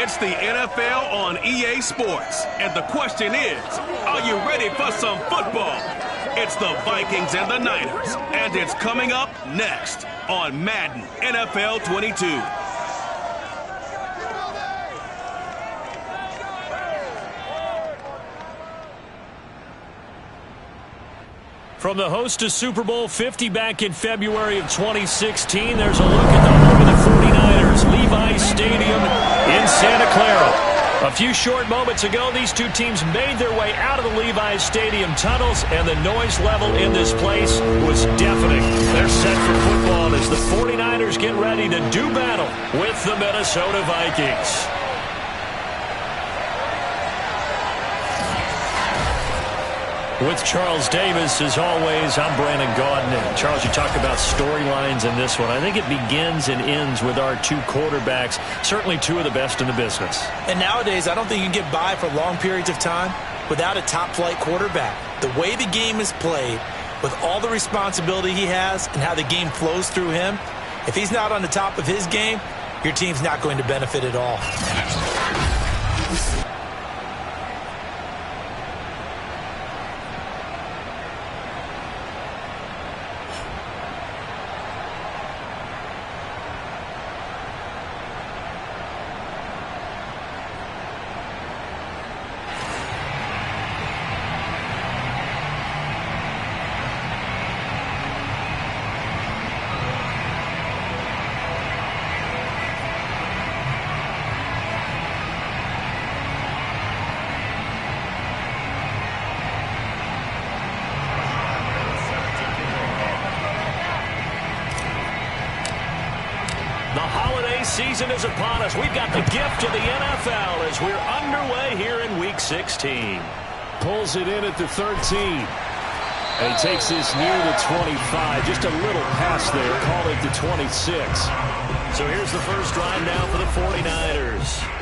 It's the NFL on EA Sports. And the question is, are you ready for some football? It's the Vikings and the Niners. And it's coming up next on Madden NFL 22. From the host to Super Bowl 50 back in February of 2016, there's a look at the home of the 49ers, Levi's Stadium in Santa Clara. A few short moments ago, these two teams made their way out of the Levi's Stadium tunnels, and the noise level in this place was deafening. They're set for football as the 49ers get ready to do battle with the Minnesota Vikings. With Charles Davis, as always, I'm Brandon Gaudin. And Charles, you talk about storylines in this one. I think it begins and ends with our two quarterbacks, certainly two of the best in the business. And nowadays, I don't think you can get by for long periods of time without a top-flight quarterback. The way the game is played, with all the responsibility he has and how the game flows through him, if he's not on the top of his game, your team's not going to benefit at all. Season is upon us. We've got the gift of the NFL as we're underway here in Week 16. Pulls it in at the 13. And he takes this near the 25. Just a little pass there. Call it the 26. So here's the first drive now for the 49ers.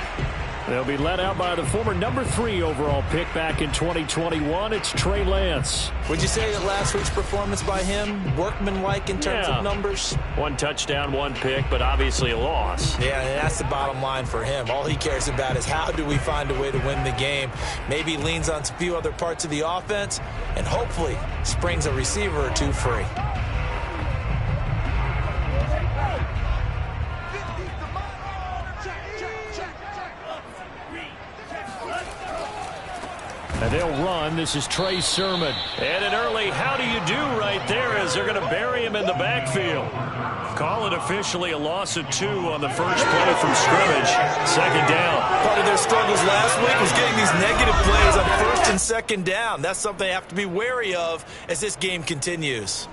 They'll be led out by the former number 3 overall pick back in 2021. It's Trey Lance. Would you say that last week's performance by him, workmanlike in terms of numbers? 1 touchdown, 1 pick, but obviously a loss. Yeah, and that's the bottom line for him. All he cares about is how do we find a way to win the game. Maybe leans on a few other parts of the offense, and hopefully springs a receiver or two free. And they'll run. This is Trey Sermon. And an early how do you do right there as they're going to bury him in the backfield. Call it officially a loss of 2 on the first play from scrimmage. Second down. Part of their struggles last week was getting these negative plays on first and second down. That's something they have to be wary of as this game continues.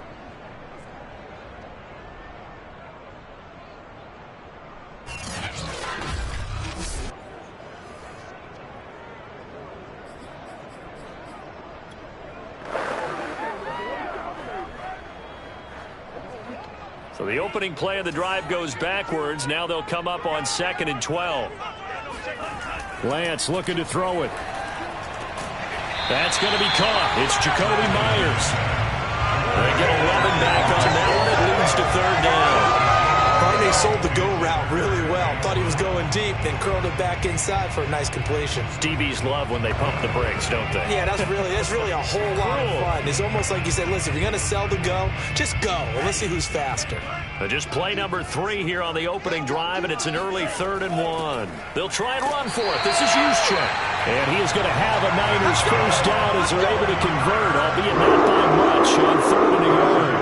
So the opening play of the drive goes backwards. Now they'll come up on 2nd and 12. Lance looking to throw it. That's going to be caught. It's Jacoby Myers. They get 11 back on that one. It leads to 3rd down. They sold the go route really well. Thought he was going deep, then curled it back inside for a nice completion. DBs love when they pump the brakes, don't they? Yeah, that's really a whole lot of fun. It's almost like you said, listen, if you're going to sell the go, just go. And let's see who's faster. Just play number 3 here on the opening drive, and it's an early 3rd and 1. They'll try and run for it. This is Juszczyk. And he is going to have a Niners first down as they're able to convert, albeit not by much, on 3rd and a yard.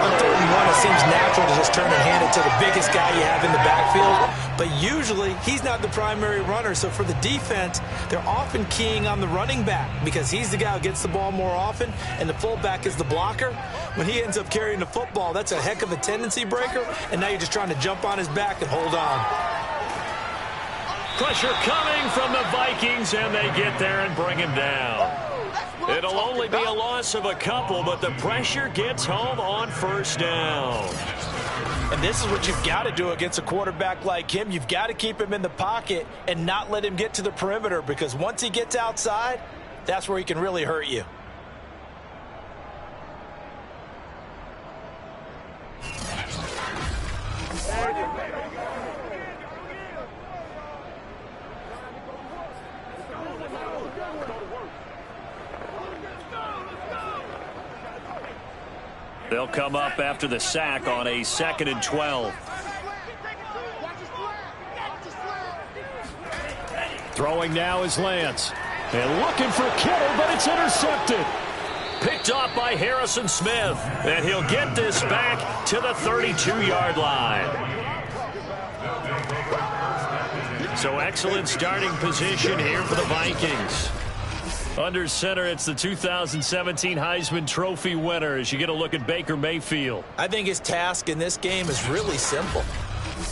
On 3rd and 1, it seems natural to just turn and hand it to the biggest guy you have in the backfield. But usually, he's not the primary runner. So for the defense, they're often keying on the running back because he's the guy who gets the ball more often, and the fullback is the blocker. When he ends up carrying the football, that's a heck of a tendency breaker, and now you're just trying to jump on his back and hold on. Pressure coming from the Vikings, and they get there and bring him down. It'll only be a loss of a couple, but the pressure gets home on 1st down. And this is what you've got to do against a quarterback like him. You've got to keep him in the pocket and not let him get to the perimeter, because once he gets outside, that's where he can really hurt you. They'll come up after the sack on a 2nd and 12. Throwing now is Lance. And looking for Kittle, but it's intercepted. Picked off by Harrison Smith. And he'll get this back to the 32-yard line. So excellent starting position here for the Vikings. Under center, it's the 2017 Heisman Trophy winner as you get a look at Baker Mayfield. I think his task in this game is really simple.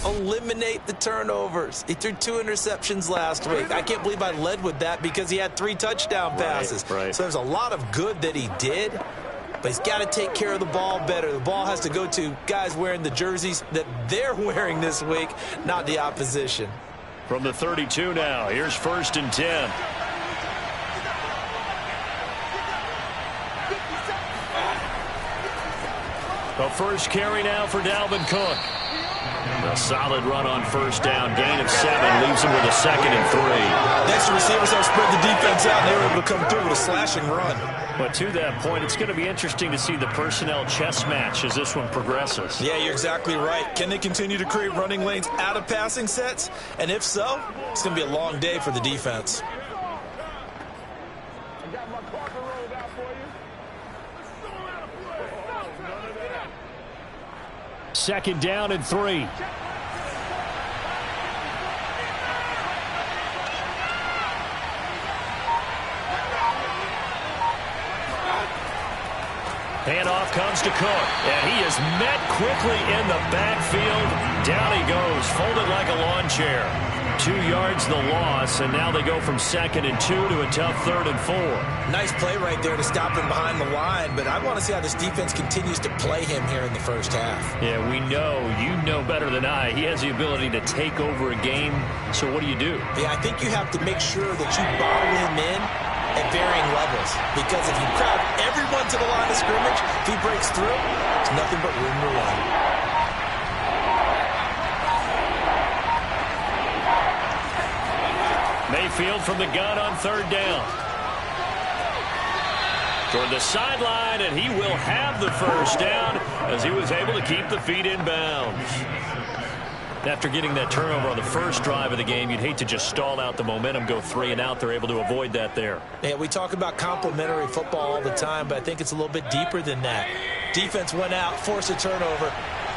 Eliminate the turnovers. He threw 2 interceptions last week. I can't believe I led with that because he had 3 touchdown passes. Right. So there's a lot of good that he did, but he's got to take care of the ball better. The ball has to go to guys wearing the jerseys that they're wearing this week, not the opposition. From the 32 now, here's 1st and 10. The first carry now for Dalvin Cook. A solid run on 1st down. Gain of 7 leaves him with a 2nd and 3. Next, the receivers have spread the defense out, and they were able to come through with a slashing run. But to that point, it's going to be interesting to see the personnel chess match as this one progresses. Yeah, you're exactly right. Can they continue to create running lanes out of passing sets? And if so, it's going to be a long day for the defense. 2nd down and 3. Handoff comes to Cook, and he is met quickly in the backfield. Down he goes, folded like a lawn chair. 2 yards the loss, and now they go from 2nd and 2 to a tough 3rd and 4. Nice play right there to stop him behind the line, but I want to see how this defense continues to play him here in the first half. Yeah, we know, you know better than I, he has the ability to take over a game, so what do? Yeah, I think you have to make sure that you bottle him in at varying levels, because if you crowd everyone to the line of scrimmage, if he breaks through, it's nothing but room to run. Mayfield from the gun on 3rd down. Toward the sideline, and he will have the 1st down as he was able to keep the feet in bounds. After getting that turnover on the first drive of the game, you'd hate to just stall out the momentum, go 3 and out. They're able to avoid that there. Yeah, we talk about complementary football all the time, but I think it's a little bit deeper than that. Defense went out, forced a turnover,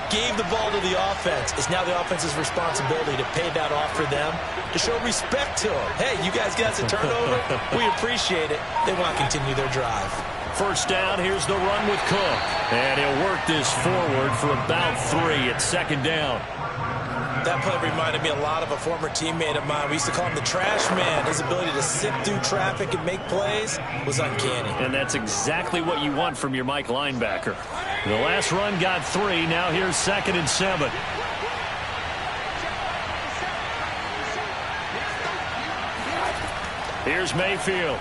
gave the ball to the offense. It's now the offense's responsibility to pay that off for them, to show respect to them. Hey, you guys got a turnover? We appreciate it. They want to continue their drive. 1st down, here's the run with Cook. And he'll work this forward for about 3 at 2nd down. That play reminded me a lot of a former teammate of mine. We used to call him the trash man. His ability to sit through traffic and make plays was uncanny. And that's exactly what you want from your Mike linebacker. The last run got 3. Now here's 2nd and 7. Here's Mayfield.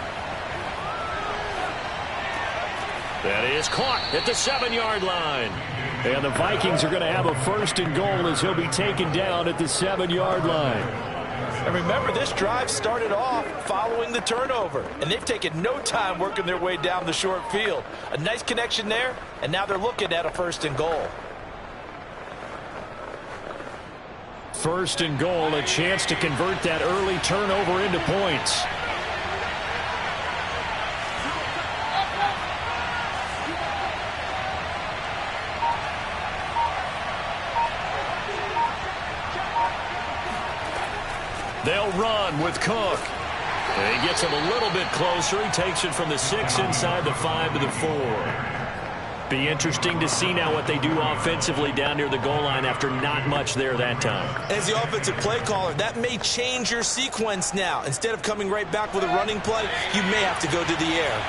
That is caught at the 7-yard line. And the Vikings are going to have a 1st and goal as he'll be taken down at the 7-yard line. And remember, this drive started off following the turnover, and they've taken no time working their way down the short field. A nice connection there, and now they're looking at a 1st and goal. 1st and goal, a chance to convert that early turnover into points. They'll run with Cook. And he gets him a little bit closer. He takes it from the 6 inside the 5 to the 4. Be interesting to see now what they do offensively down near the goal line after not much there that time. As the offensive play caller, that may change your sequence now. Instead of coming right back with a running play, you may have to go to the air.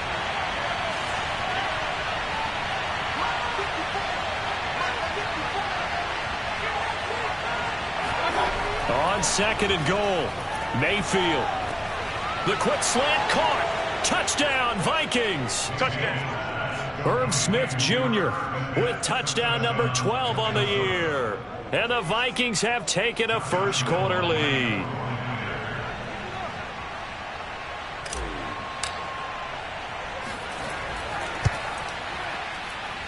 On 2nd and goal, Mayfield. The quick slant caught. Touchdown, Vikings. Touchdown. Herb Smith Jr. with touchdown number 12 on the year. And the Vikings have taken a first quarter lead.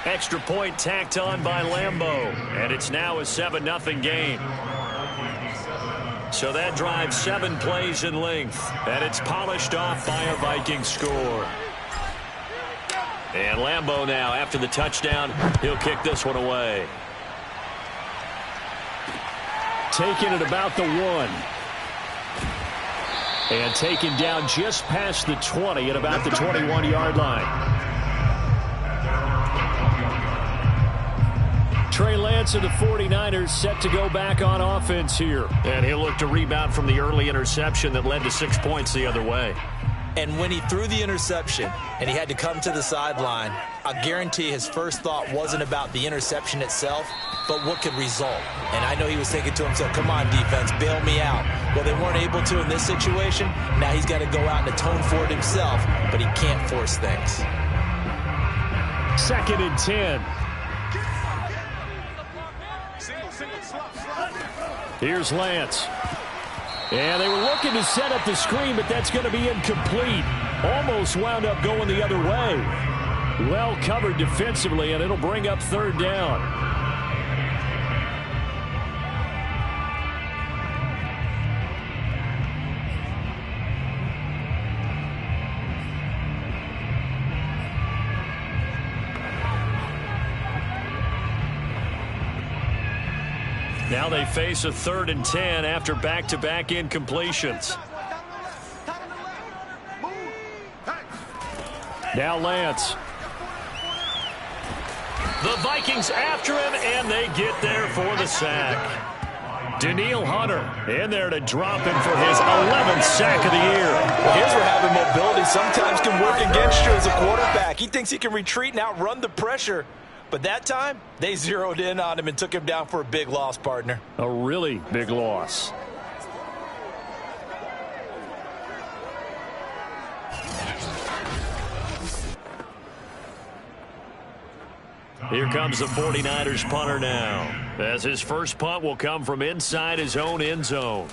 Extra point tacked on by Lambeau. And it's now a 7-0 game. So that drives 7 plays in length. And it's polished off by a Vikings score. And Lambeau now, after the touchdown, he'll kick this one away. Taking it about the 1. And taken down just past the 20 at about the 21-yard line. Trey Lance of the 49ers set to go back on offense here. And he'll look to rebound from the early interception that led to 6 points the other way. And when he threw the interception and he had to come to the sideline, I guarantee his first thought wasn't about the interception itself, but what could result. And I know he was thinking to himself, come on, defense, bail me out. Well, they weren't able to in this situation. Now he's got to go out and atone for it himself, but he can't force things. 2nd and 10. Here's Lance. And they were looking to set up the screen, but that's going to be incomplete. Almost wound up going the other way. Well covered defensively, and it'll bring up 3rd down. Now they face a 3rd and 10 after back-to-back incompletions. Now Lance. The Vikings after him, and they get there for the sack. Danielle Hunter in there to drop him for his 11th sack of the year. Well, here's where having mobility sometimes can work against you as a quarterback. He thinks he can retreat and outrun the pressure. But that time, they zeroed in on him and took him down for a big loss, partner. A really big loss. Here comes the 49ers punter now, as his first punt will come from inside his own end zone.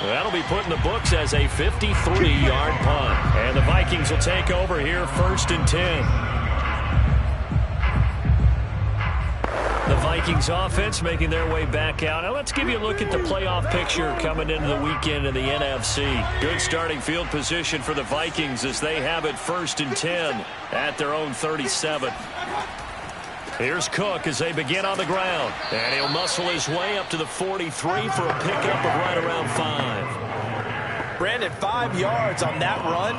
That'll be put in the books as a 53-yard punt. And the Vikings will take over here 1st and 10. The Vikings offense making their way back out. Now let's give you a look at the playoff picture coming into the weekend in the NFC. Good starting field position for the Vikings as they have it 1st and 10 at their own 37. Here's Cook as they begin on the ground. And he'll muscle his way up to the 43 for a pickup of right around 5. Brandon, 5 yards on that run.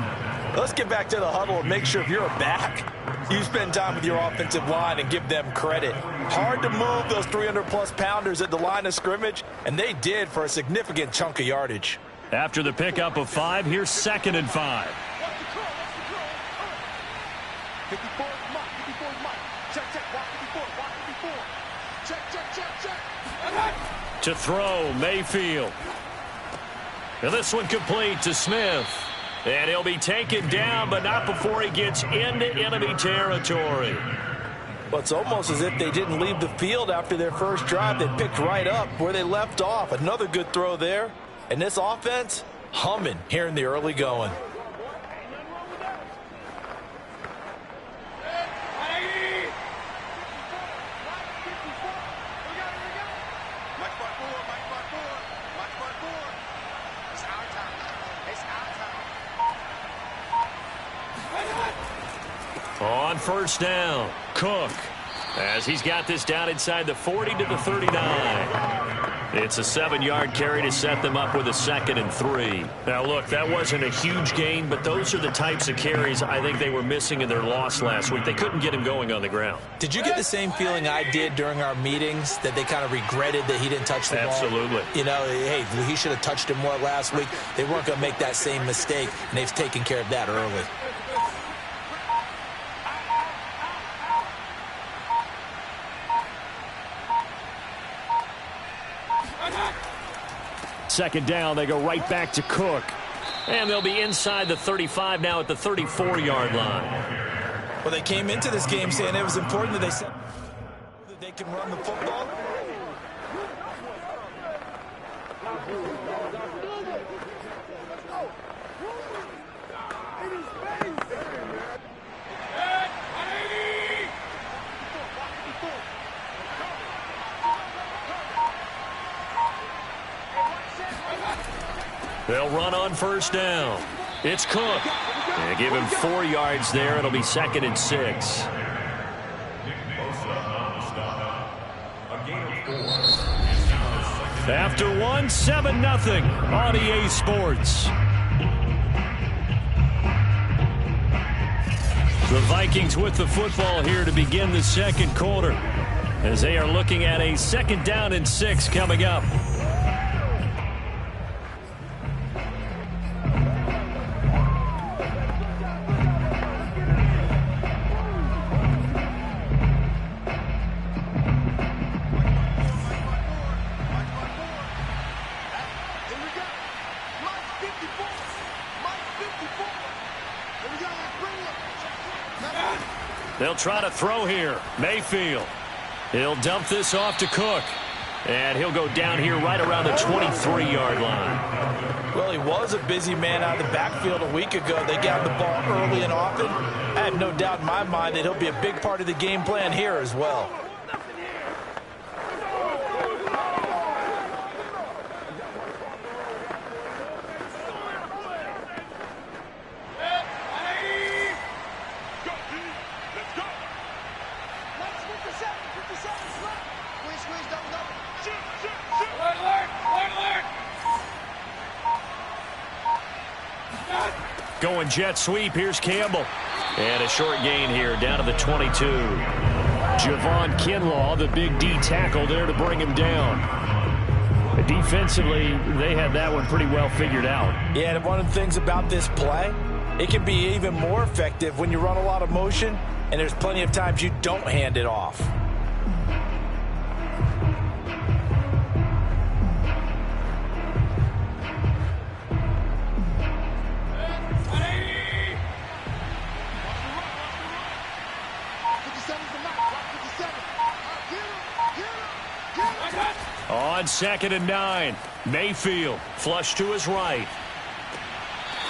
Let's get back to the huddle and make sure if you're a back, you spend time with your offensive line and give them credit. Hard to move those 300-plus pounders at the line of scrimmage, and they did for a significant chunk of yardage. After the pickup of 5, here's 2nd and 5. To throw, Mayfield. And this one complete to Smith. And he'll be taken down, but not before he gets into enemy territory. Well, it's almost as if they didn't leave the field after their first drive. They picked right up where they left off. Another good throw there. And this offense, humming here in the early going. On 1st down, Cook, as he's got this down inside the 40 to the 39. It's a 7-yard carry to set them up with a 2nd and 3. Now, look, that wasn't a huge gain, but those are the types of carries I think they were missing in their loss last week. They couldn't get him going on the ground. Did you get the same feeling I did during our meetings, that they kind of regretted that he didn't touch the ball? Absolutely. You know, hey, he should have touched him more last week. They weren't going to make that same mistake, and they've taken care of that early. Second down, they go right back to Cook. And they'll be inside the 35 now at the 34-yard line. Well, they came into this game saying it was important that they can run the football. They'll run on first down. It's Cook. They give him 4 yards there. It'll be 2nd and 6. After 1, 7-0 on EA Sports. The Vikings with the football here to begin the second quarter, as they are looking at a 2nd down and 6 coming up. They'll try to throw here. Mayfield. He'll dump this off to Cook. And he'll go down here right around the 23-yard line. Well, he was a busy man out of the backfield a week ago. They got the ball early and often. I have no doubt in my mind that he'll be a big part of the game plan here as well. Going jet sweep. Here's Campbell. And a short gain here down to the 22. Javon Kinlaw, the big D tackle there to bring him down. Defensively, they had that one pretty well figured out. Yeah, and one of the things about this play, it can be even more effective when you run a lot of motion, and there's plenty of times you don't hand it off. On 2nd and 9, Mayfield flush to his right.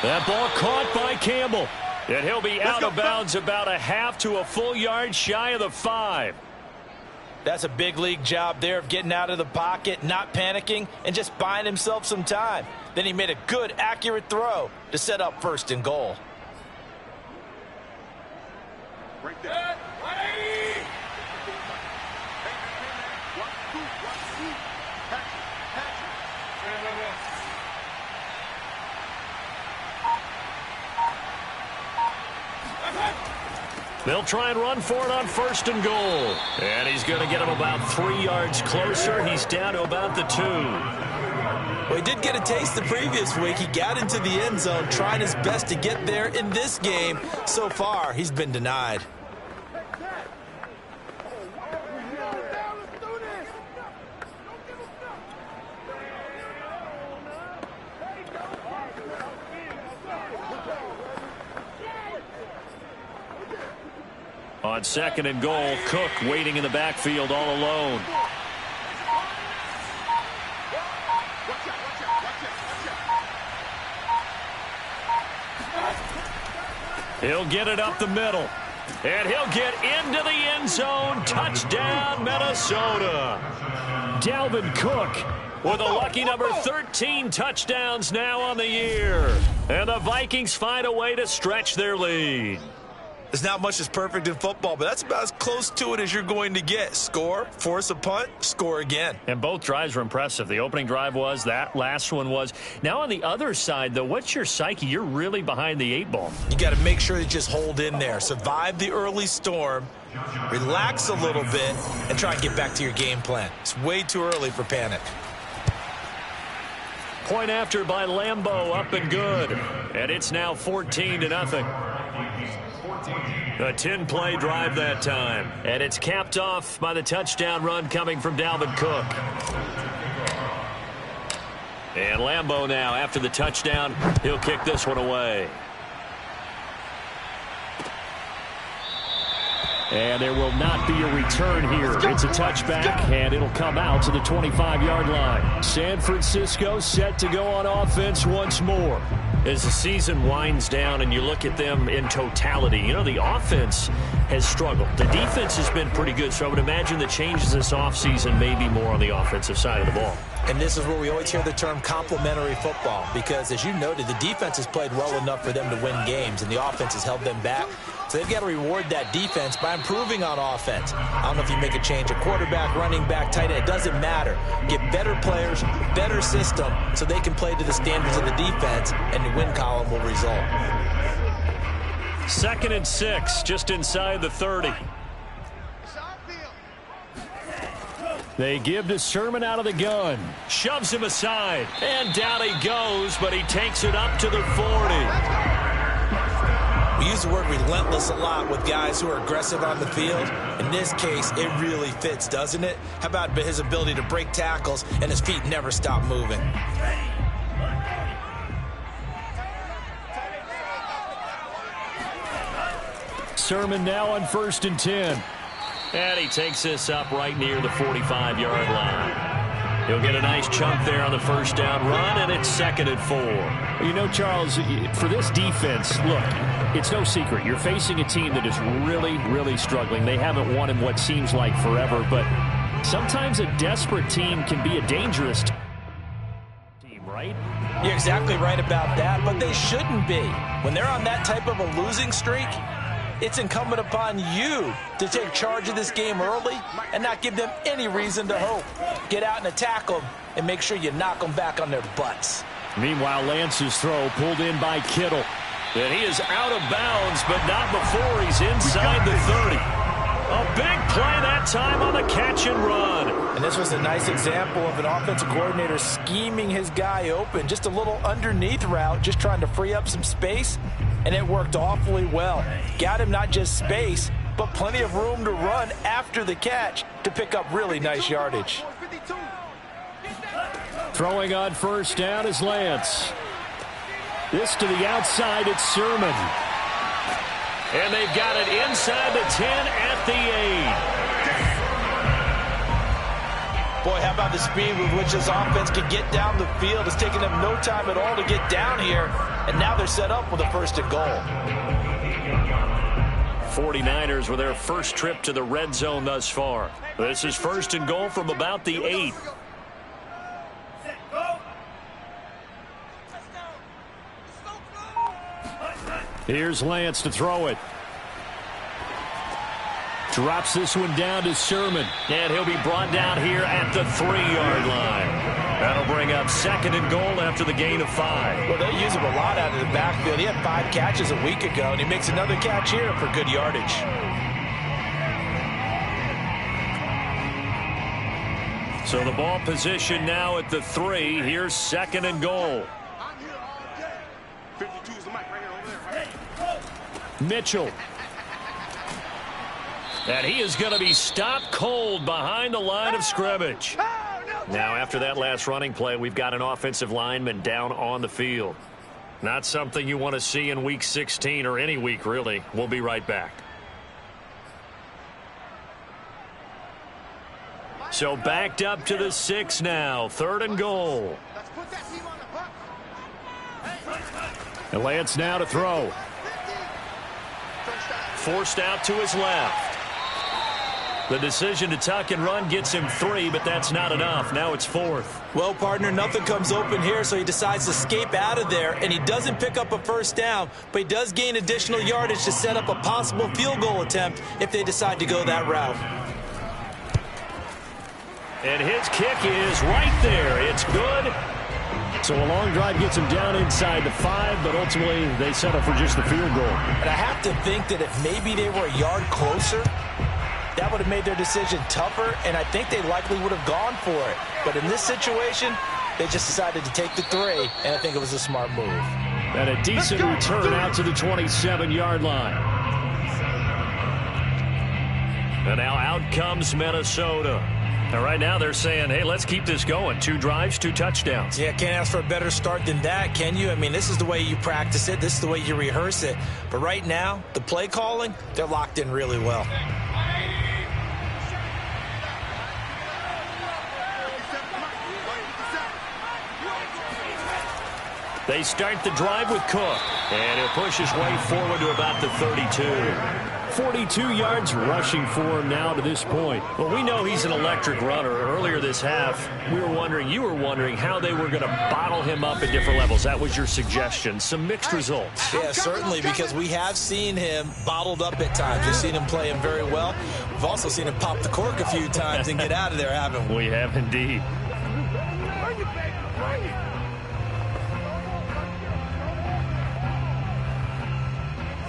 That ball caught by Campbell. And he'll be out of bounds about a half to a full yard shy of the 5. That's a big league job there of getting out of the pocket, not panicking, and just buying himself some time. Then he made a good, accurate throw to set up 1st and goal. Right there. They'll try and run for it on 1st and goal. And he's going to get him about 3 yards closer. He's down to about the 2. Well, he did get a taste the previous week. He got into the end zone, trying his best to get there in this game. So far, he's been denied. On 2nd and goal, Cook waiting in the backfield all alone. He'll get it up the middle. And he'll get into the end zone. Touchdown, Minnesota. Dalvin Cook with a lucky number 13 touchdowns now on the year. And the Vikings find a way to stretch their lead. There's not much that's perfect in football, but that's about as close to it as you're going to get. Score, force a punt, score again. And both drives were impressive. The opening drive was, that last one was. Now on the other side, though, what's your psyche? You're really behind the 8 ball. You got to make sure you just hold in there. Survive the early storm, relax a little bit, and try and get back to your game plan. It's way too early for panic. Point after by Lambeau, up and good. And it's now 14-0. A 10-play drive that time. And it's capped off by the touchdown run coming from Dalvin Cook. And Lambeau now, after the touchdown, he'll kick this one away. And there will not be a return here. It's a touchback, and it'll come out to the 25-yard line. San Francisco set to go on offense once more. As the season winds down and you look at them in totality, you know, the offense has struggled. The defense has been pretty good, so I would imagine the changes this offseason may be more on the offensive side of the ball. And this is where we always hear the term complementary football, because as you noted, the defense has played well enough for them to win games, and the offense has held them back. So they've got to reward that defense by improving on offense. I don't know if you make a change, a quarterback, running back, tight end, it doesn't matter. Get better players, better system, so they can play to the standards of the defense, and the win column will result. 2nd and 6, just inside the 30. They give to Sermon out of the gun. Shoves him aside, and down he goes, but he takes it up to the 40. We use the word relentless a lot with guys who are aggressive on the field. In this case, it really fits, doesn't it? How about his ability to break tackles and his feet never stop moving? Sermon now on 1st and 10. And he takes this up right near the 45-yard line. He'll get a nice chunk there on the first down run, and it's 2nd and 4. You know, Charles, for this defense, look, it's no secret. You're facing a team that is really, really struggling. They haven't won in what seems like forever, but sometimes a desperate team can be a dangerous team, right? You're exactly right about that, but they shouldn't be. When they're on that type of a losing streak, it's incumbent upon you to take charge of this game early and not give them any reason to hope. Get out and attack them and make sure you knock them back on their butts. Meanwhile, Lance's throw pulled in by Kittle. And he is out of bounds, but not before he's inside the 30. A big play that time on the catch and run. And this was a nice example of an offensive coordinator scheming his guy open. Just a little underneath route, just trying to free up some space. And it worked awfully well. Got him not just space, but plenty of room to run after the catch to pick up really nice yardage. Throwing on 1st down is Lance. This to the outside, it's Sermon. And they've got it inside the 10 at the 8. Boy, how about the speed with which this offense can get down the field? It's taken them no time at all to get down here. And now they're set up with a 1st and goal. 49ers with their first trip to the red zone thus far. This is 1st and goal from about the 8. Here's Lance to throw it. Drops this one down to Sermon. And he'll be brought down here at the 3-yard line. That'll bring up 2nd and goal after the gain of 5. Well, they use him a lot out of the backfield. He had 5 catches a week ago, and he makes another catch here for good yardage. So the ball position now at the 3. Here's 2nd and goal. 52 is the mic right here over there. Mitchell. And he is going to be stopped cold behind the line of scrimmage. Now, after that last running play, we've got an offensive lineman down on the field. Not something you want to see in Week 16 or any week, really. We'll be right back. So backed up to the 6 now. 3rd and goal. And Lance now to throw. Forced out to his left. The decision to tuck and run gets him 3, but that's not enough. Now it's 4th. Well, partner, nothing comes open here, so he decides to escape out of there, and he doesn't pick up a 1st down, but he does gain additional yardage to set up a possible field goal attempt if they decide to go that route. And his kick is right there. It's good. So a long drive gets him down inside the 5, but ultimately they settle for just the field goal. And I have to think that if maybe they were a yard closer, that would have made their decision tougher, and I think they likely would have gone for it. But in this situation, they just decided to take the 3, and I think it was a smart move. And a decent return out to the 27-yard line. And now out comes Minnesota. And right now they're saying, hey, let's keep this going. 2 drives, 2 touchdowns. Yeah, can't ask for a better start than that, can you? I mean, this is the way you practice it. This is the way you rehearse it. But right now, the play calling, they're locked in really well. They start the drive with Cook, and he'll push his way forward to about the 32. 42 yards rushing for him now to this point. Well, we know he's an electric runner. Earlier this half, you were wondering how they were going to bottle him up at different levels. That was your suggestion. Some mixed results. Yeah, certainly, because we have seen him bottled up at times. We've seen him play him very well. We've also seen him pop the cork a few times and get out of there, haven't we? We have indeed.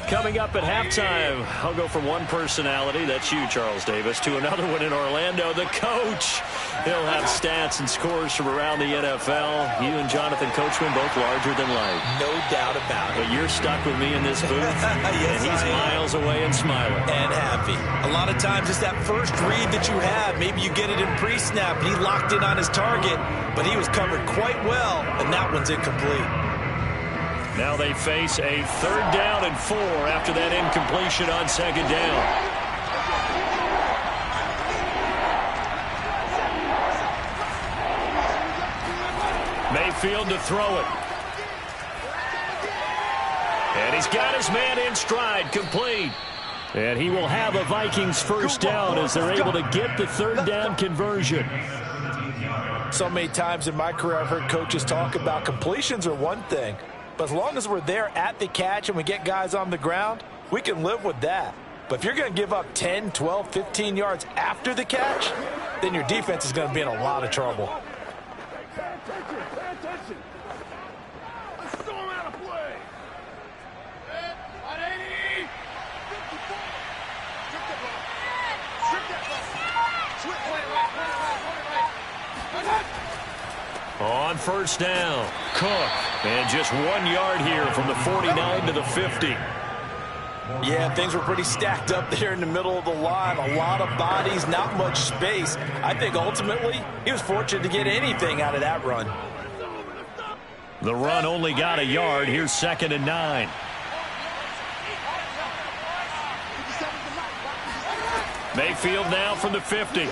Coming up at halftime, I'll go from one personality, that's you, Charles Davis, to another one in Orlando, the coach. He'll have stats and scores from around the NFL. You and Jonathan Coachman both larger than life. No doubt about it. But you're stuck with me in this booth, yes, and he's miles away and smiling. And happy. A lot of times it's that first read that you have. Maybe you get it in pre-snap, and he locked in on his target, but he was covered quite well, and that one's incomplete. Now they face a 3rd down and 4 after that incompletion on 2nd down. Mayfield to throw it. And he's got his man in stride, complete. And he will have a Vikings 1st down as they're able to get the 3rd down conversion. So many times in my career I've heard coaches talk about completions are one thing. But as long as we're there at the catch and we get guys on the ground, we can live with that. But if you're going to give up 10, 12, 15 yards after the catch, then your defense is going to be in a lot of trouble. Pay attention. Let's throw him out of play. 180. 54. Strip that ball. Switch play right. On 1st down, Cook. And just 1 yard here from the 49 to the 50. Yeah, things were pretty stacked up there in the middle of the line. A lot of bodies, not much space. I think ultimately he was fortunate to get anything out of that run. The run only got a yard. Here's 2nd and 9. Mayfield now from the 50.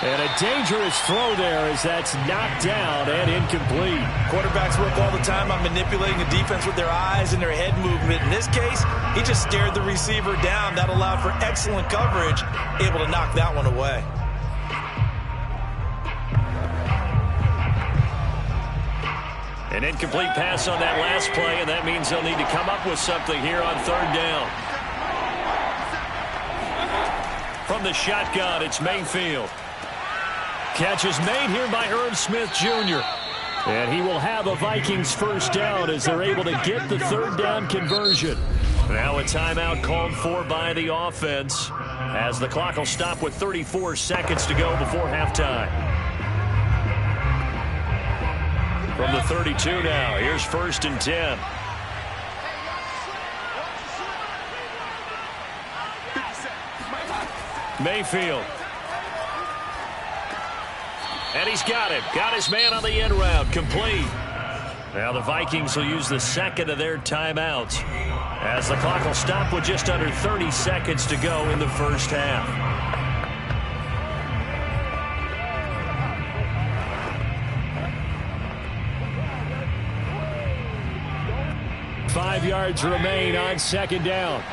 And a dangerous throw there as that's knocked down and incomplete. Quarterbacks work all the time on manipulating the defense with their eyes and their head movement. In this case, he just stared the receiver down. That allowed for excellent coverage, able to knock that one away. An incomplete pass on that last play, and that means they'll need to come up with something here on 3rd down. From the shotgun, it's Mayfield. Catch is made here by Irv Smith Jr. And he will have a Vikings 1st down as they're able to get the 3rd down conversion. Now a timeout called for by the offense as the clock will stop with 34 seconds to go before halftime. From the 32 now, here's 1st and 10. Mayfield. And he's got it. Got his man on the end route. Complete. Now the Vikings will use the 2nd of their timeouts as the clock will stop with just under 30 seconds to go in the 1st half. Five yards remain on 2nd down.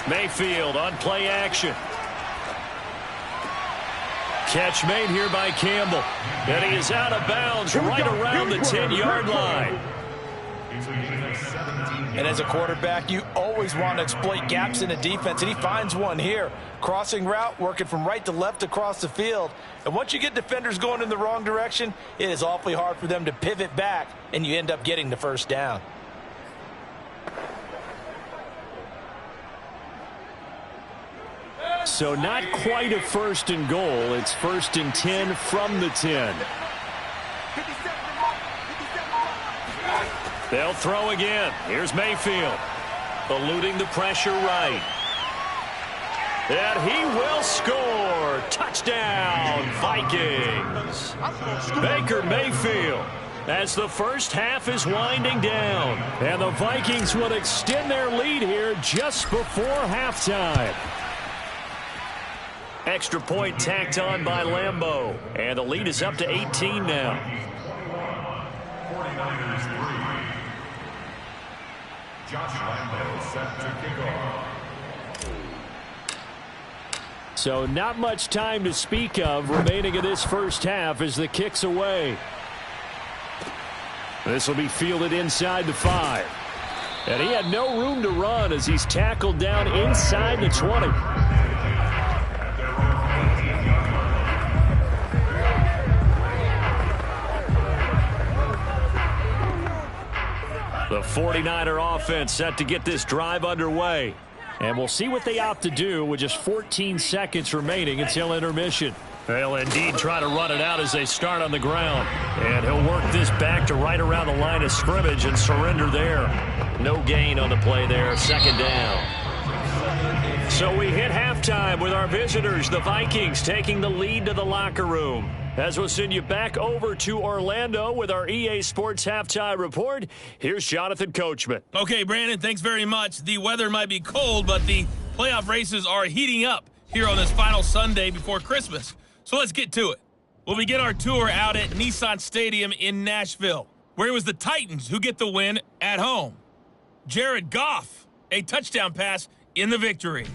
Mayfield on play action. Catch made here by Campbell. And he is out of bounds right around the 10-yard line. And as a quarterback, you always want to exploit gaps in the defense, and he finds one here. Crossing route, working from right to left across the field. And once you get defenders going in the wrong direction, it is awfully hard for them to pivot back, and you end up getting the 1st down. So not quite a 1st and goal. It's 1st and 10 from the 10. They'll throw again. Here's Mayfield. Eluding the pressure right. And he will score. Touchdown, Vikings. Baker Mayfield. As the 1st half is winding down. And the Vikings will extend their lead here just before halftime. Extra point tacked on by Lambeau. And the lead is up to 18 now. 49ers 3. Josh Lambeau set to kick off. So not much time to speak of remaining in this first half as the kick's away. This will be fielded inside the 5. And he had no room to run as he's tackled down inside the 20. The 49er offense set to get this drive underway. And we'll see what they opt to do with just 14 seconds remaining until intermission. They'll indeed try to run it out as they start on the ground. And he'll work this back to right around the line of scrimmage and surrender there. No gain on the play there, second down. So we hit halftime with our visitors, the Vikings, taking the lead to the locker room. As we'll send you back over to Orlando with our EA Sports Halftime Report, here's Jonathan Coachman. Okay, Brandon, thanks very much. The weather might be cold, but the playoff races are heating up here on this final Sunday before Christmas. So let's get to it. We'll begin our tour out at Nissan Stadium in Nashville, where it was the Titans who get the win at home. Jared Goff, a touchdown pass in the victory.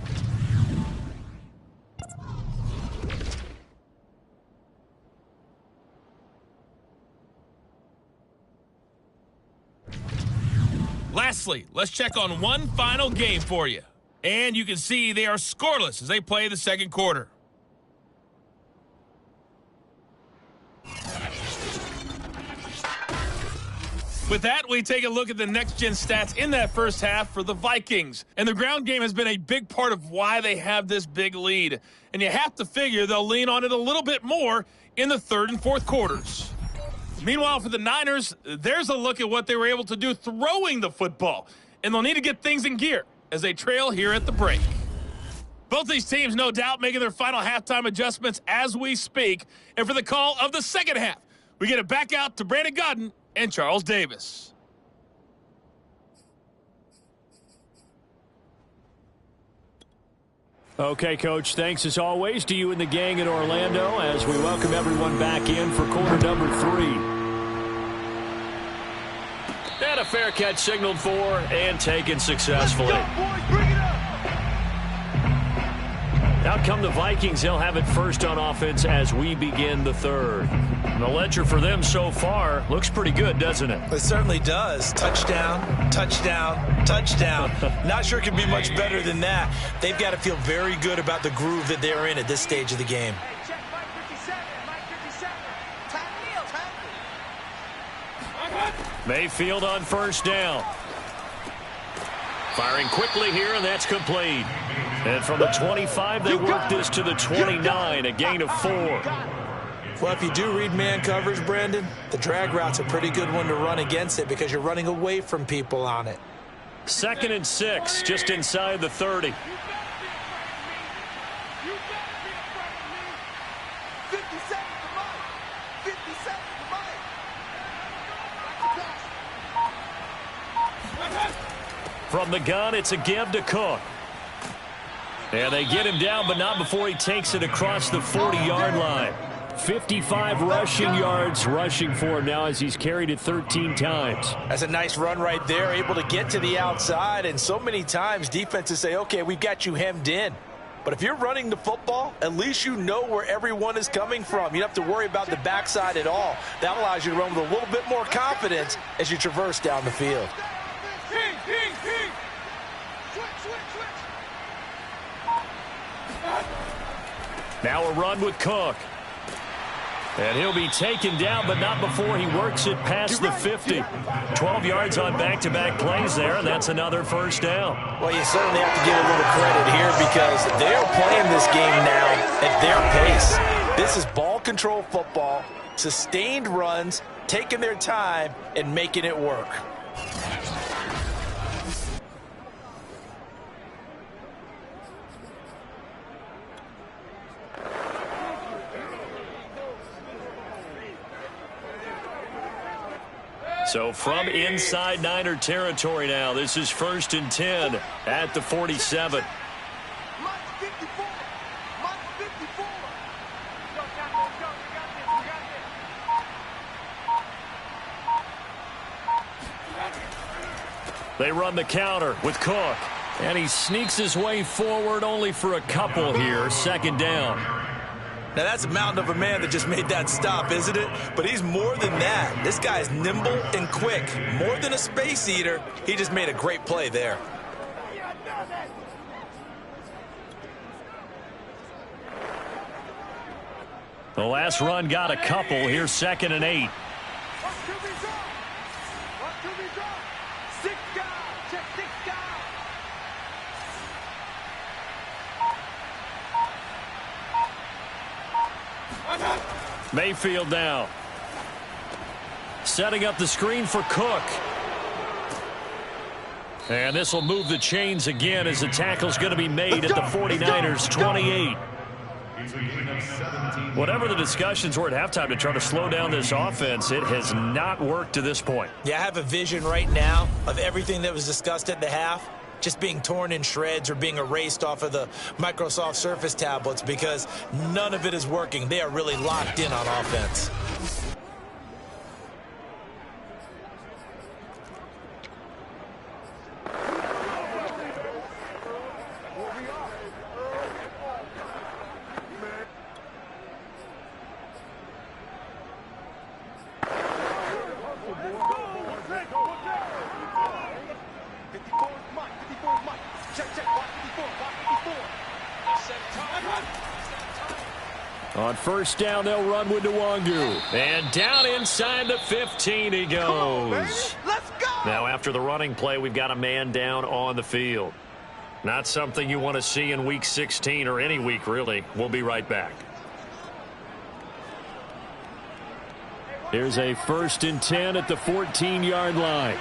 Lastly, let's check on one final game for you. And you can see they are scoreless as they play the second quarter. With that, we take a look at the next-gen stats in that first half for the Vikings. And the ground game has been a big part of why they have this big lead. And you have to figure they'll lean on it a little bit more in the third and fourth quarters. Meanwhile, for the Niners, there's a look at what they were able to do throwing the football. And they'll need to get things in gear as they trail here at the break. Both these teams, no doubt, making their final halftime adjustments as we speak. And for the call of the second half, we get it back out to Brandon Godden and Charles Davis. Okay, Coach, thanks as always to you and the gang in Orlando as we welcome everyone back in for quarter number 3. And a fair catch signaled for and taken successfully. Out come the Vikings. They'll have it first on offense as we begin the third. And the ledger for them so far looks pretty good, doesn't it? It certainly does. Touchdown, touchdown, touchdown. Not sure it can be much better than that. They've got to feel very good about the groove that they're in at this stage of the game. Mayfield on first down. Firing quickly here, and that's complete. And from the 25, they work this to the 29, a gain of 4. Well, if you do read man coverage, Brandon, the drag route's a pretty good one to run against it because you're running away from people on it. 2nd and 6, just inside the 30. From the gun, it's a give to Cook. And they get him down, but not before he takes it across the 40-yard line. 55 rushing yards rushing for him now as he's carried it 13 times. That's a nice run right there, able to get to the outside. And so many times defenses say, okay, we've got you hemmed in. But if you're running the football, at least you know where everyone is coming from. You don't have to worry about the backside at all. That allows you to run with a little bit more confidence as you traverse down the field. Now a run with Cook. And he'll be taken down, but not before he works it past the 50. 12 yards on back-to-back plays there, and that's another first down. Well, you certainly have to give a little credit here because they're playing this game now at their pace. This is ball control football, sustained runs, taking their time, and making it work. So from inside Niner territory now, this is 1st and 10 at the 47. They run the counter with Cook. And he sneaks his way forward only for a couple here. Second down. Now, that's a mountain of a man that just made that stop, isn't it? But he's more than that. This guy's nimble and quick. More than a space eater. He just made a great play there. The last run got a couple. Here's 2nd and 8. Mayfield now. Setting up the screen for Cook. And this will move the chains again as the tackle's going to be made at the 49ers 28. Whatever the discussions were at halftime to try to slow down this offense, it has not worked to this point. Yeah, I have a vision right now of everything that was discussed at the half just being torn in shreds or being erased off of the Microsoft Surface tablets because none of it is working. They are really locked in on offense. On first down, they'll run with Nwangu. And down inside the 15 he goes. Let's go! Now after the running play, we've got a man down on the field. Not something you want to see in Week 16 or any week, really. We'll be right back. Here's a 1st and 10 at the 14-yard line.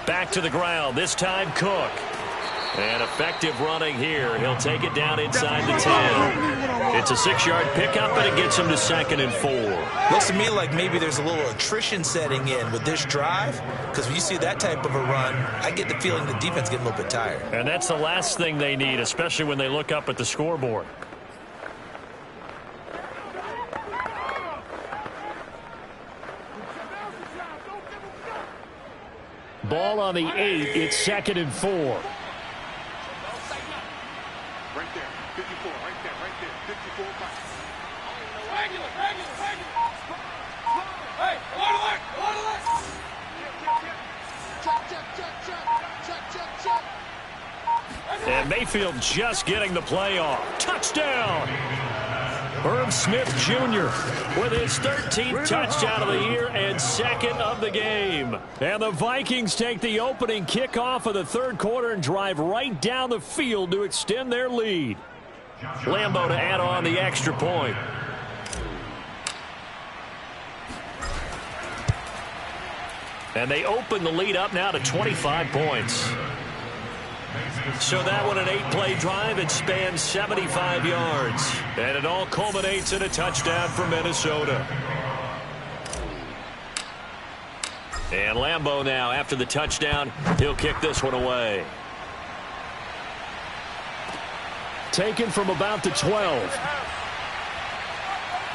Back to the ground, this time Cook. And effective running here. He'll take it down inside the 10. It's a 6-yard pickup, and it gets him to 2nd and 4. Looks to me like maybe there's a little attrition setting in with this drive, because when you see that type of a run, I get the feeling the defense getting a little bit tired. And that's the last thing they need, especially when they look up at the scoreboard. Ball on the 8. It's 2nd and 4. Right there, 54, right there, 54. Regular. Hey, check. And Mayfield just getting the play off. Touchdown! Herb Smith Jr. with his 13th touchdown of the year and 2nd of the game. And the Vikings take the opening kickoff of the 3rd quarter and drive right down the field to extend their lead. Lambo to add on the extra point. And they open the lead up now to 25 points. So that one, an 8-play drive. It spans 75 yards. And it all culminates in a touchdown for Minnesota. And Lambo now, after the touchdown, he'll kick this one away. Taken from about the 12.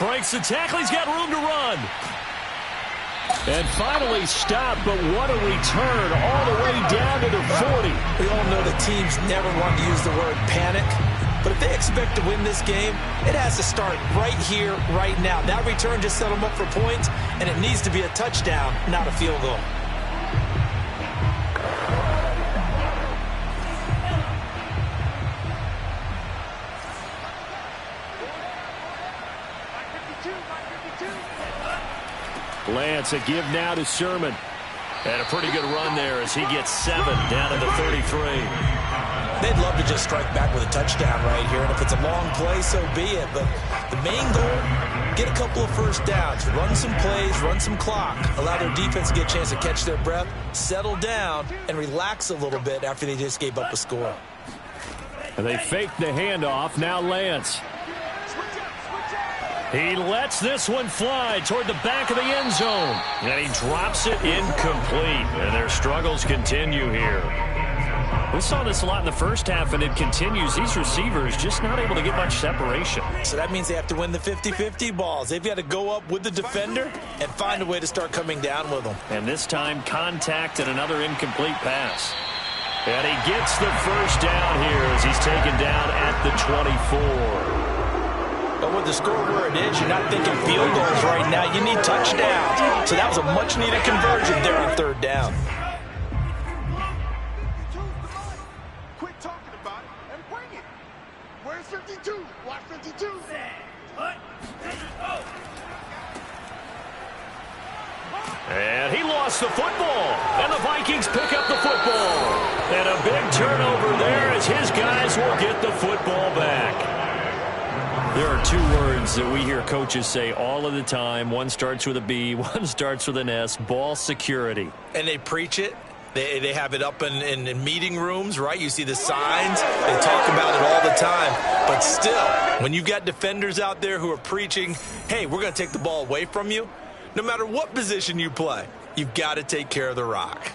Breaks the tackle. He's got room to run. And finally stopped, but what a return all the way down to the 40. We all know the teams never want to use the word panic, but if they expect to win this game, it has to start right here, right now. That return just set them up for points, and it needs to be a touchdown, not a field goal. Lance, a give now to Sermon. And a pretty good run there as he gets 7 down to the 33. They'd love to just strike back with a touchdown right here, and if it's a long play, so be it. But the main goal, get a couple of first downs, run some plays, run some clock, allow their defense to get a chance to catch their breath, settle down, and relax a little bit after they just gave up a score. And they faked the handoff. Now Lance. He lets this one fly toward the back of the end zone. And he drops it incomplete. And their struggles continue here. We saw this a lot in the first half, and it continues. These receivers just not able to get much separation. So that means they have to win the 50-50 balls. They've got to go up with the defender and find a way to start coming down with them. And this time, contact and another incomplete pass. And he gets the first down here as he's taken down at the 24. But with the score where it is, you're not thinking field goals right now. You need touchdowns. So that was a much-needed conversion there on third down. Quit talking about it and bring it. Where's 52? Watch 52. And he lost the football. And the Vikings pick up the football. And a big turnover there as his guys will get the football back. There are two words that we hear coaches say all of the time. One starts with a B, one starts with an S, ball security. And they preach it. They have it up in meeting rooms, right? You see the signs. They talk about it all the time. But still, when you've got defenders out there who are preaching, hey, we're going to take the ball away from you, no matter what position you play, you've got to take care of the rock.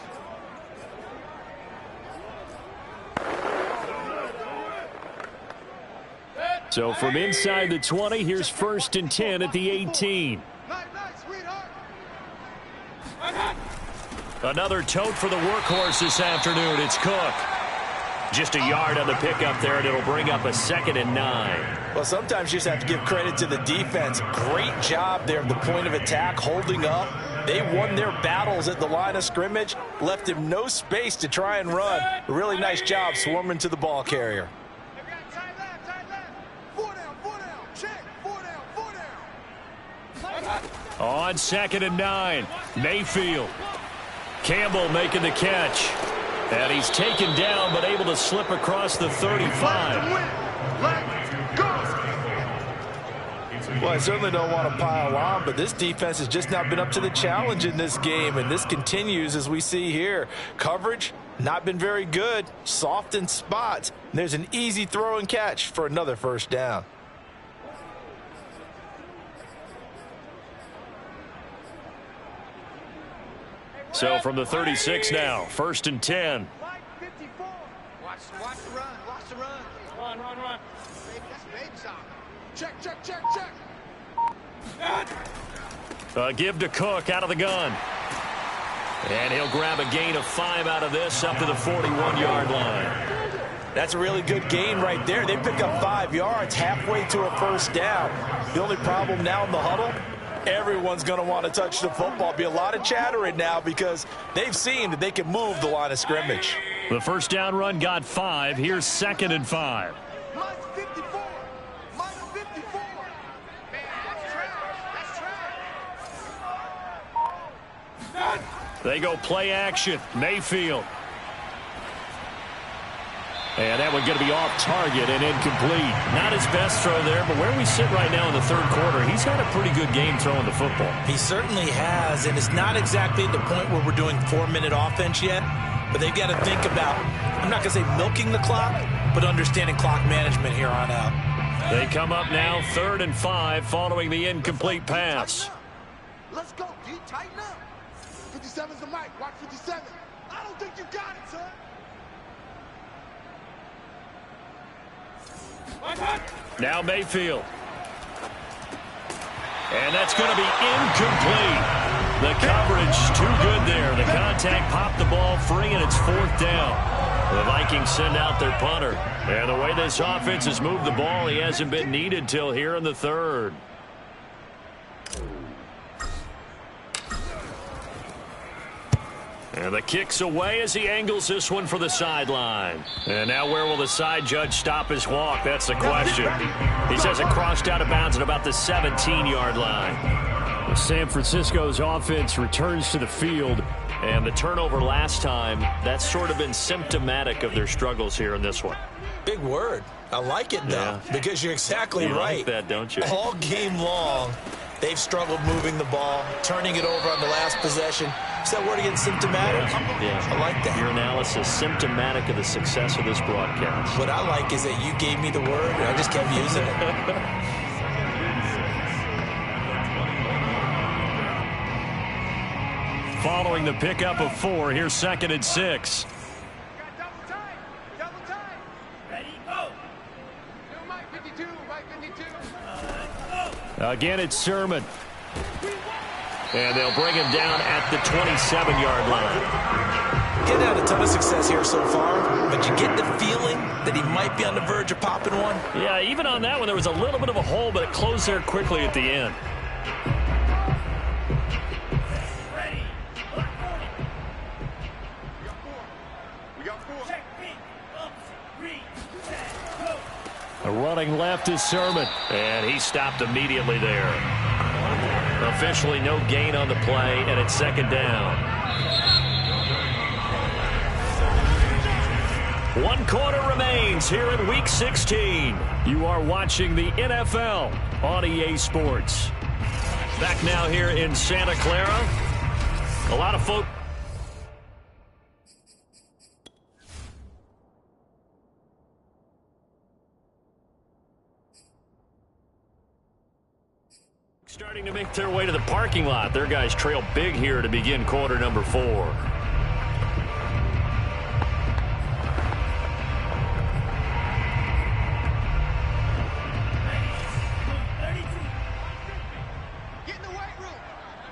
So from inside the 20, here's 1st and 10 at the 18. Another tote for the workhorse this afternoon. It's Cook. Just a yard on the pickup there, and it'll bring up a 2nd and 9. Well, sometimes you just have to give credit to the defense. Great job there at the point of attack, holding up. They won their battles at the line of scrimmage, left him no space to try and run. A really nice job swarming to the ball carrier. On 2nd and 9, Mayfield. Campbell making the catch. And he's taken down, but able to slip across the 35. Well, I certainly don't want to pile on, but this defense has just not been up to the challenge in this game, and this continues as we see here. Coverage, not been very good, soft in spots. And there's an easy throw and catch for another first down. So from the 36 now, 1st and 10. Watch the run. Watch the run. Run. That's baby soccer. Check. Give to Cook out of the gun. And he'll grab a gain of 5 out of this up to the 41-yard line. That's a really good gain right there. They pick up 5 yards halfway to a first down. The only problem now in the huddle, everyone's going to want to touch the football. Be a lot of chattering now because they've seen that they can move the line of scrimmage. The first down run got 5. Here's 2nd and 5. Minus 54. Minus 54. Man, that's trash. They go play action. Mayfield. And that one going to be off target and incomplete. Not his best throw there, but where we sit right now in the third quarter, he's had a pretty good game throwing the football. He certainly has, and it's not exactly at the point where we're doing 4-minute offense yet, but they've got to think about, I'm not going to say milking the clock, but understanding clock management here on out. They come up now 3rd and 5 following the incomplete pass. Let's go, D. Tighten up. 57's the mic. Watch 57. I don't think you got it, son. Now Mayfield. And that's going to be incomplete. The coverage too good there. The contact popped the ball free, and it's 4th down. The Vikings send out their punter. And the way this offense has moved the ball, he hasn't been needed till here in the 3rd. And the kick's away as he angles this one for the sideline. And now where will the side judge stop his walk? That's the question. He says it crossed out of bounds at about the 17-yard line. San Francisco's offense returns to the field. And the turnover last time, that's sort of been symptomatic of their struggles here in this one. Big word. I like it, though, because you're exactly right. You like that, don't you? All game long, they've struggled moving the ball, turning it over on the last possession. Is that word again, symptomatic? Yeah. I like that. Your analysis, symptomatic of the success of this broadcast. What I like is that you gave me the word, and I just kept using it. Following the pickup of 4, here's 2nd and 6. Double time. Ready, go. Mike 52. Again, it's Sermon. And they'll bring him down at the 27-yard line. Getting had a ton of success here so far, but you get the feeling that he might be on the verge of popping one. Yeah, even on that one, there was a little bit of a hole, but it closed there quickly at the end. Running left is Sermon. And he stopped immediately there. Officially no gain on the play, and it's second down. 1 quarter remains here in Week 16. You are watching the NFL on EA Sports. Back now here in Santa Clara. A lot of folks. Starting to make their way to the parking lot. Their guys trail big here to begin quarter number 4. Get in the weight room.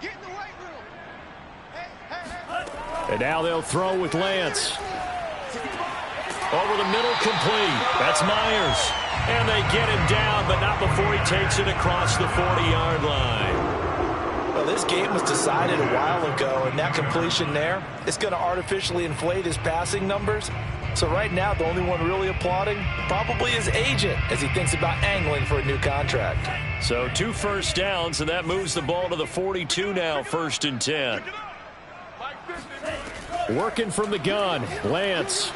Get in the weight room. Hey. And now they'll throw with Lance. Over the middle, complete. That's Myers. And they get him down, but not before he takes it across the 40-yard line. Well, this game was decided a while ago, and that completion there is going to artificially inflate his passing numbers. So right now, the only one really applauding probably his agent as he thinks about angling for a new contract. So 2 first downs, and that moves the ball to the 42 now, 1st and 10. Working from the gun, Lance.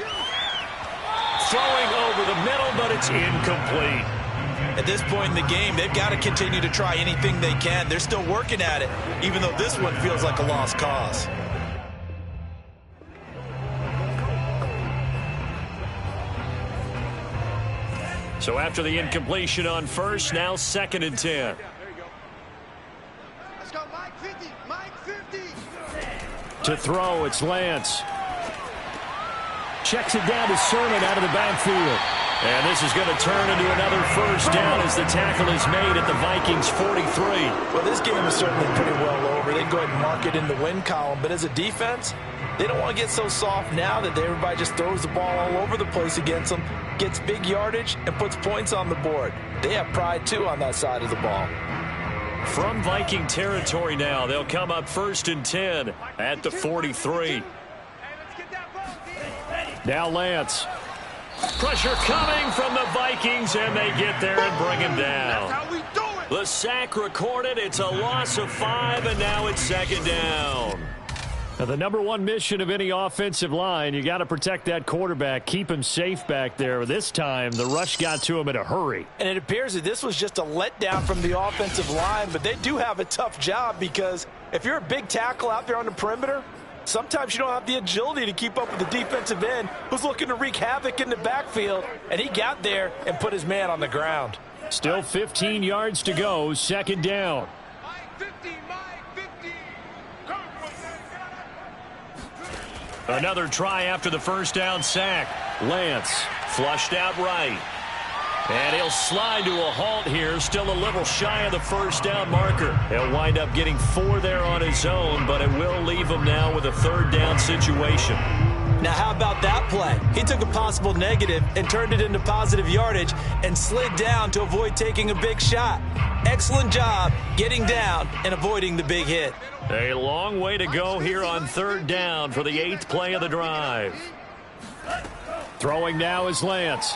Throwing over the middle, but it's incomplete. At this point in the game, they've got to continue to try anything they can. They're still working at it, even though this one feels like a lost cause. So after the incompletion on first, now 2nd and 10. Let's go, Mike 50. Mike 50. To throw, it's Lance. Checks it down to Sermon out of the backfield. And this is going to turn into another first down as the tackle is made at the Vikings 43. Well, this game is certainly pretty well over. They can go ahead and mark it in the win column. But as a defense, they don't want to get so soft now that everybody just throws the ball all over the place against them, gets big yardage, and puts points on the board. They have pride, too, on that side of the ball. From Viking territory now, they'll come up 1st and 10 at the 43. Now Lance. Pressure coming from the Vikings, and they get there and bring him down. That's how we do it. The sack recorded. It's a loss of 5, and now it's 2nd down. Now, the number one mission of any offensive line, you got to protect that quarterback, keep him safe back there. This time, the rush got to him in a hurry. And it appears that this was just a letdown from the offensive line, but they do have a tough job because if you're a big tackle out there on the perimeter, sometimes you don't have the agility to keep up with the defensive end who's looking to wreak havoc in the backfield, and he got there and put his man on the ground. Still 15 yards to go, 2nd down. Mike 50. Mike 50. Another try after the first down sack. Lance flushed out right. And he'll slide to a halt here, still a little shy of the first down marker. He'll wind up getting 4 there on his own, but it will leave him now with a 3rd down situation. Now, how about that play? He took a possible negative and turned it into positive yardage and slid down to avoid taking a big shot. Excellent job getting down and avoiding the big hit. A long way to go here on 3rd down for the 8th play of the drive. Throwing now is Lance.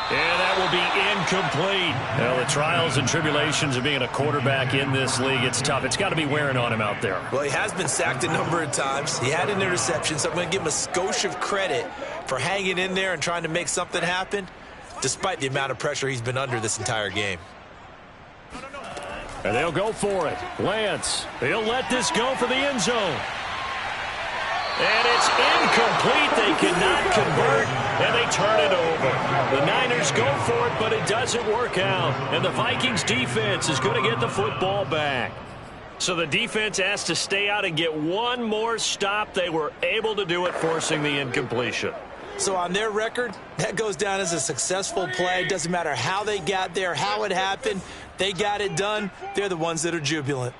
And that will be incomplete. Well, the trials and tribulations of being a quarterback in this league, it's tough. It's got to be wearing on him out there. Well, he has been sacked a number of times. He had an interception, so I'm going to give him a skosh of credit for hanging in there and trying to make something happen, despite the amount of pressure he's been under this entire game. And they'll go for it. Lance, he'll let this go for the end zone. And it's incomplete. They cannot convert, and they turn it over. The Niners go for it, but it doesn't work out. And the Vikings defense is going to get the football back. So the defense has to stay out and get one more stop. They were able to do it, forcing the incompletion. So on their record, that goes down as a successful play. Doesn't matter how they got there, how it happened. They got it done. They're the ones that are jubilant.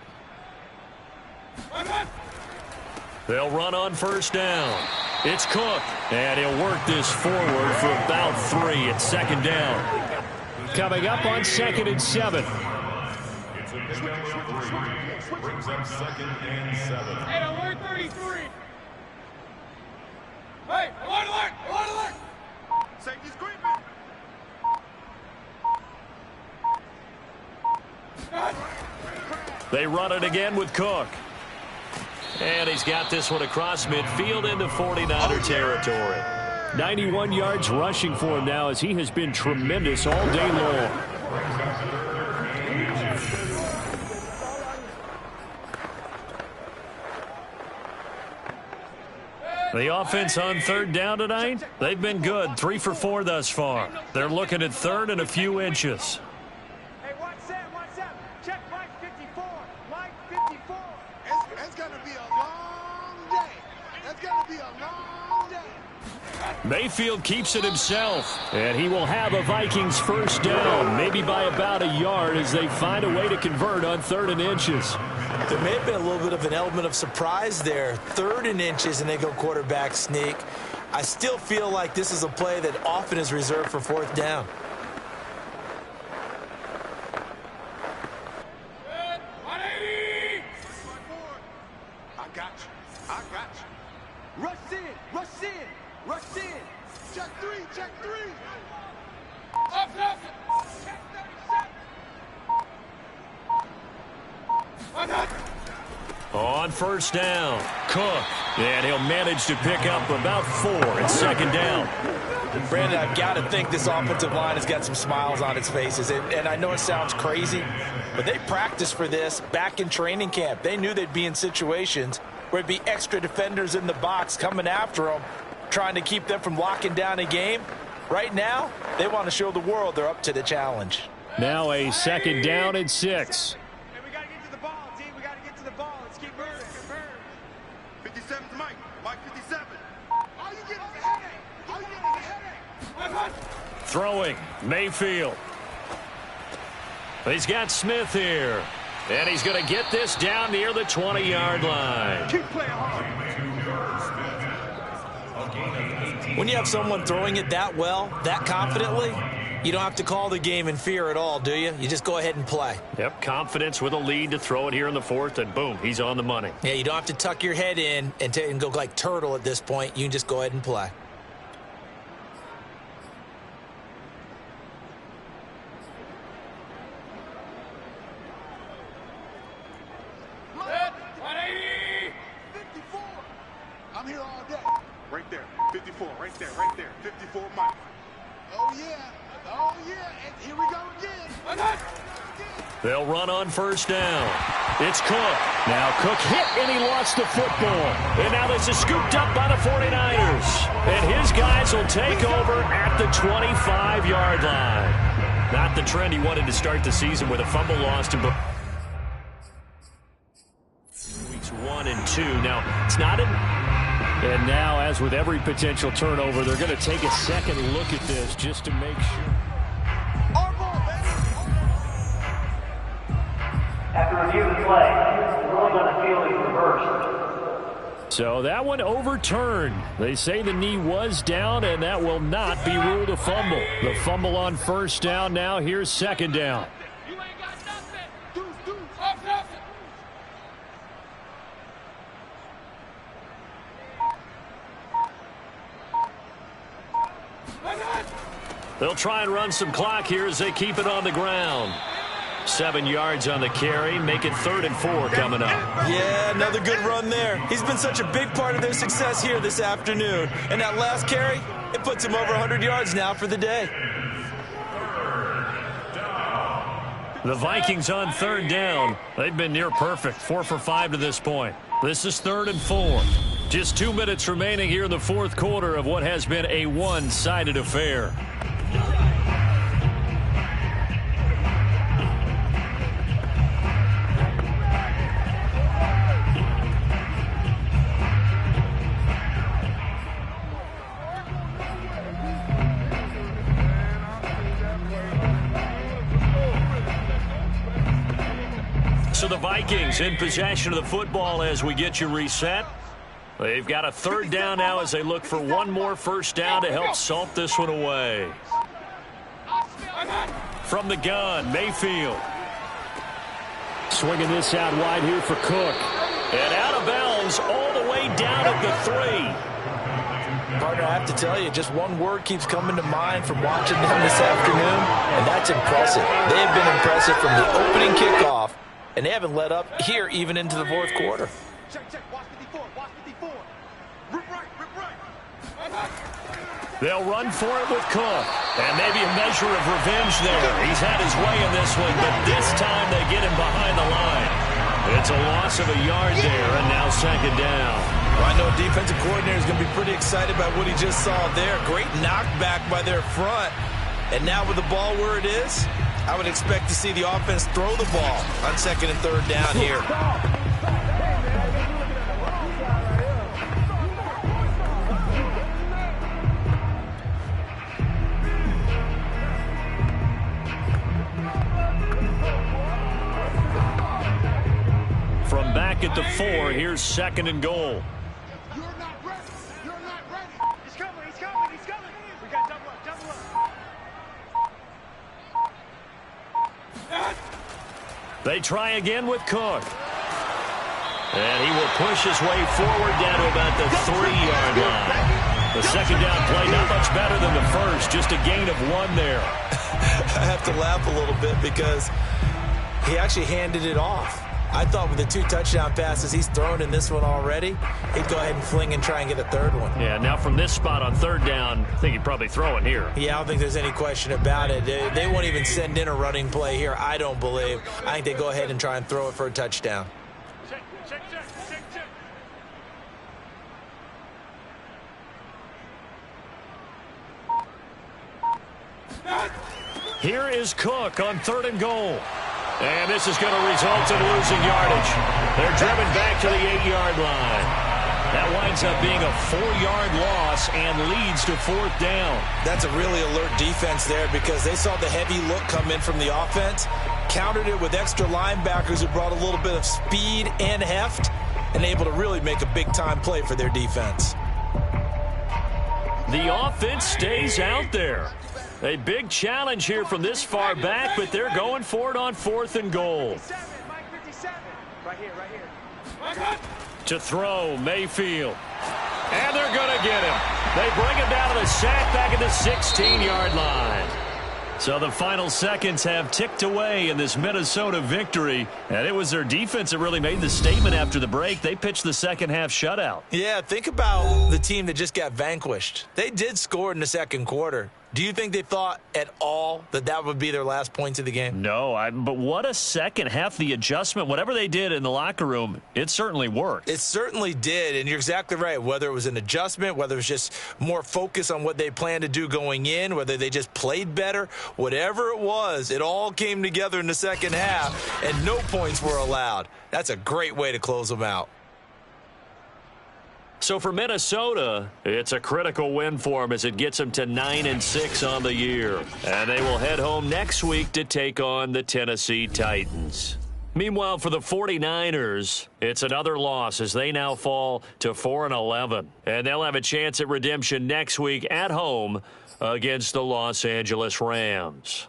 They'll run on first down. It's Cook, and he'll work this forward for about 3 at second down. Coming up on 2nd and 7. It's a pickup of 3. Brings up 2nd and 7. Hey, alert 33. Hey, alert, alert, alert, alert. Safety's creeping. They run it again with Cook. And he's got this one across midfield into 49er territory. 91 yards rushing for him now as he has been tremendous all day long. The offense on third down tonight, they've been good. 3 for 4 thus far. They're looking at third and a few inches. Hey, watch that. Check Mike 54. Mike 54. It's going to be a long day. It's going to be a long day. Mayfield keeps it himself. And he will have a Vikings first down, maybe by about a yard as they find a way to convert on 3rd and inches. There may have been a little bit of an element of surprise there. 3rd and inches, and they go quarterback sneak. I still feel like this is a play that often is reserved for 4th down. Good. 180. I got you. Rush in. Check 3. Up, nothing. Check 37. On first down, Cook. And he'll manage to pick up about 4 at second down. Brandon, I've got to think this offensive line has got some smiles on its faces. And I know it sounds crazy, but they practiced for this back in training camp. They knew they'd be in situations where it'd be extra defenders in the box coming after them, trying to keep them from locking down a game. Right now, they want to show the world they're up to the challenge. Now a 2nd down and 6. Hey, we got to get to the ball, team. We got to get to the ball. Let's keep moving. 57's Mike. Mike 57. All you get is a headache. Throwing, Mayfield. He's got Smith here. And he's going to get this down near the 20-yard line. Keep playing hard. When you have someone throwing it that well, that confidently, you don't have to call the game in fear at all, do you? You just go ahead and play. Yep, confidence with a lead to throw it here in the 4th, and boom, he's on the money. Yeah, you don't have to tuck your head in and go like turtle at this point. You can just go ahead and play. Good. 180. 54. I'm here all day. Right there. 54. Right there. 54 Mike. Oh, yeah. And here we go again. They'll run on first down. It's Cook. Now Cook hit, and he lost the football. And now this is scooped up by the 49ers. And his guys will take over at the 25-yard line. Not the trend he wanted to start the season with a fumble lost in weeks 1 and 2. Now, it's not in. And now, as with every potential turnover, they're going to take a second look at this just to make sure. After review of the play, the ruling on the field is reversed. So that one overturned. They say the knee was down, and that will not be ruled a fumble. The fumble on first down now. Here's second down. You ain't got nothing. Deuce. Off nothing. They'll try and run some clock here as they keep it on the ground. 7 yards on the carry, make it 3rd and 4 coming up. Yeah, another good run there. He's been such a big part of their success here this afternoon. And that last carry, it puts him over 100 yards now for the day. The Vikings on 3rd down. They've been near perfect, 4 for 5 to this point. This is 3rd and 4. Just 2 minutes remaining here in the 4th quarter of what has been a one-sided affair. Vikings in possession of the football as we get you reset. They've got a third down now as they look for one more first down to help salt this one away. From the gun, Mayfield. Swinging this out wide here for Cook. And out of bounds all the way down at the 3. Partner, I have to tell you, just one word keeps coming to mind from watching them this afternoon, and that's impressive. They have been impressive from the opening kickoff, and they haven't let up here even into the fourth quarter. Check, watch 54, watch 54. Rip right. They'll run for it with Cook. And maybe a measure of revenge there. He's had his way in this one, but this time they get him behind the line. It's a loss of a yard there, and now second down. Well, I know defensive coordinator is going to be pretty excited about what he just saw there. Great knockback by their front. And now with the ball where it is, I would expect to see the offense throw the ball on second and third down here. From back at the 4, here's second and goal. You're not ready. He's coming. We got double up. They try again with Cook. And he will push his way forward down to about the 3-yard line. The second down play not much better than the first, just a gain of 1 there. I have to laugh a little bit because he actually handed it off. I thought with the 2 touchdown passes he's thrown in this one already, he'd go ahead and fling and try and get a third one. Yeah, now from this spot on third down, I think he'd probably throw it here. Yeah, I don't think there's any question about it. They won't even send in a running play here, I don't believe. I think they go ahead and try and throw it for a touchdown. Check. Here is Cook on third and goal. And this is going to result in losing yardage. They're driven back to the 8-yard line. That winds up being a 4-yard loss and leads to fourth down. That's a really alert defense there because they saw the heavy look come in from the offense, countered it with extra linebackers who brought a little bit of speed and heft, and able to really make a big-time play for their defense. The offense stays out there. A big challenge here from this far back, but they're going for it on fourth and goal. Right here. To throw, Mayfield. And they're going to get him. They bring him down to the sack back at the 16-yard line. So the final seconds have ticked away in this Minnesota victory. And it was their defense that really made the statement after the break. They pitched the second half shutout. Yeah, think about the team that just got vanquished. They did score in the second quarter. Do you think they thought at all that that would be their last points of the game? No, but what a second half. The adjustment, whatever they did in the locker room, it certainly worked. It certainly did, and you're exactly right. Whether it was an adjustment, whether it was just more focus on what they planned to do going in, whether they just played better, whatever it was, it all came together in the second half, and no points were allowed. That's a great way to close them out. So for Minnesota, it's a critical win for them as it gets them to 9-6 on the year. And they will head home next week to take on the Tennessee Titans. Meanwhile, for the 49ers, it's another loss as they now fall to 4-11. And they'll have a chance at redemption next week at home against the Los Angeles Rams.